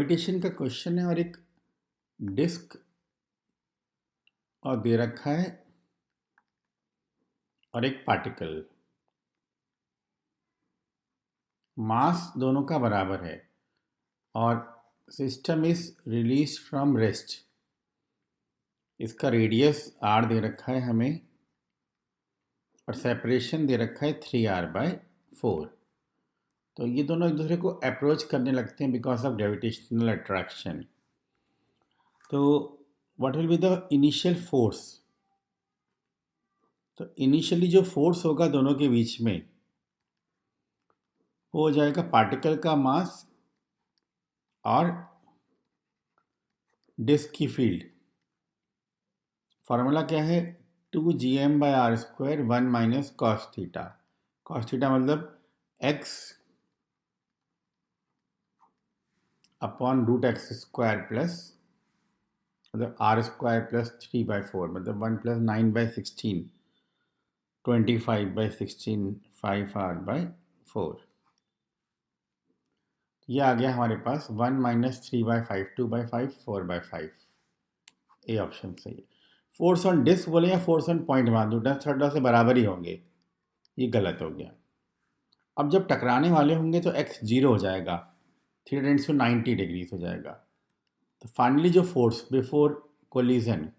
Gravitation का question है और एक डिस्क और दे रखा है और एक पार्टिकल। मास दोनों का बराबर है और system is release from rest. इसका रेडियस r दे रखा है हमें और सेपरेशन दे रखा है 3r/4। तो ये दोनों एक दूसरे को अप्रोच करने लगते हैं बिकॉज ऑफ ग्रेविटेशनल अट्रैक्शन। तो what will be the initial force? तो इनिशियली जो फोर्स होगा दोनों के बीच में वो हो जाएगा पार्टिकल का मास और डिस्क की फील्ड। फॉर्मूला क्या है? 2gm/r², 1 minus cos theta. Cos theta मतलब x अपॉन √x² प्लस मतलब r² प्लस 3/4 मतलब 1 प्लस 9/16 25/16 5r/4। ये आ गया हमारे पास 1 माइनस 3/5 2/5 4/5। ए ऑप्शन सही है। फोर्स ऑन डिस्क बोले या फोर्स ऑन पॉइंट मान दो, थर्ड से बराबर ही होंगे, ये गलत हो गया। अब जब टकराने वाले होंगे तो x 0 हो जाएगा, थीटा टेंड्स टू 90 डिग्रीज हो जाएगा। तो फाइनली जो force before collision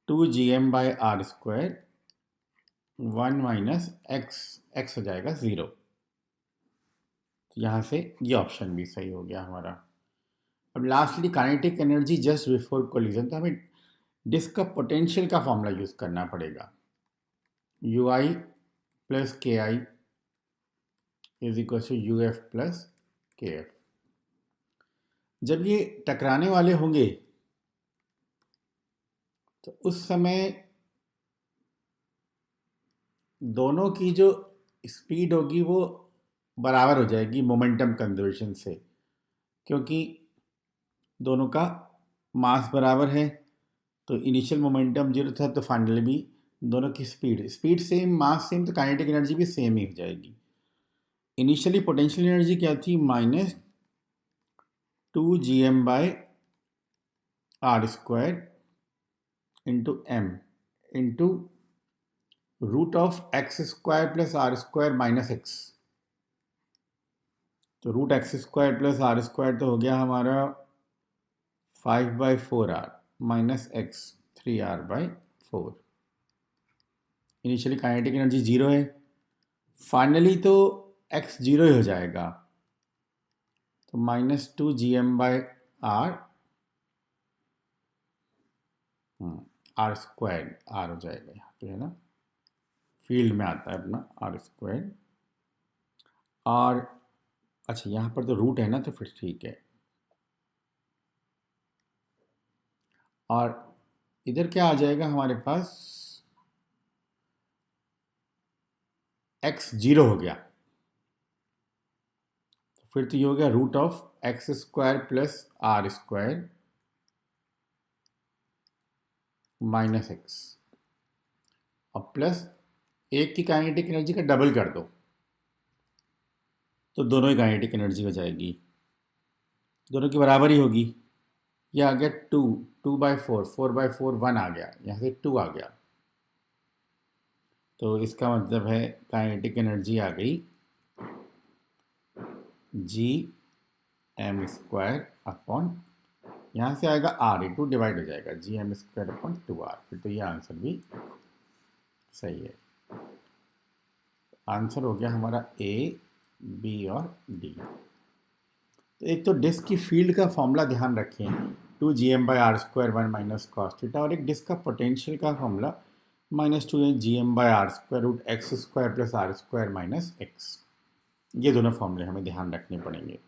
2gm/r², 1 minus x हो जाएगा 0। तो यहाँ से ये ऑप्शन भी सही हो गया हमारा। अब lastly kinetic energy just before collision, तो हमें डिस्क का पोटेंशियल का फॉर्मूला यूज करना पड़ेगा। ui plus K I is equal to UF plus K F. जब ये टकराने वाले होंगे तो उस समय दोनों की जो स्पीड होगी वो बराबर हो जाएगी मोमेंटम कंजर्वेशन से, क्योंकि दोनों का मास बराबर है। तो इनिशियल मोमेंटम 0 था, तो फाइनली भी दोनों की स्पीड सेम, मास सेम, तो काइनेटिक एनर्जी भी सेम ही हो जाएगी। इनिशियली पोटेंशियल एनर्जी क्या थी? Minus 2gm/r² into m into √x² plus r² minus x। तो √x² प्लस r² तो हो गया हमारा 5/4r minus x 3r/4। Initially kinetic energy 0 है, फाइनली तो x 0 ही हो जाएगा। तो माइनस 2gm/r r² r हो जाएगा यहाँ पे, है ना, फील्ड में आता है अपना r²। और अच्छा यहाँ पर तो रूट है ना, तो फिर ठीक है। और इधर क्या आ जाएगा हमारे पास? x 0 हो गया, फिर तो ये हो गया √x² plus r² minus x और प्लस एक की काइनेटिक एनर्जी का डबल कर दो तो दोनों ही काइनेटिक एनर्जी हो जाएगी, दोनों की बराबर ही होगी। यह आ गया 2/4 4/4 1 आ गया, यहाँ से 2 आ गया। तो इसका मतलब है काइनेटिक एनर्जी आ गई gm² अपॉन, यहाँ से आएगा r, 2 डिवाइड हो जाएगा gm² अपॉन 2r। फिर तो ये आंसर भी सही है। आंसर हो गया हमारा A, B और D। तो एक तो डिस्क की फील्ड का फॉर्मूला ध्यान रखें, 2gm/r², 1 माइनस कॉस थीटा, और एक डिस्क का पोटेंशियल का formula -2gm/r² √x² plus r² minus x। ये दोनों फॉर्मूले हमें ध्यान रखने पड़ेंगे।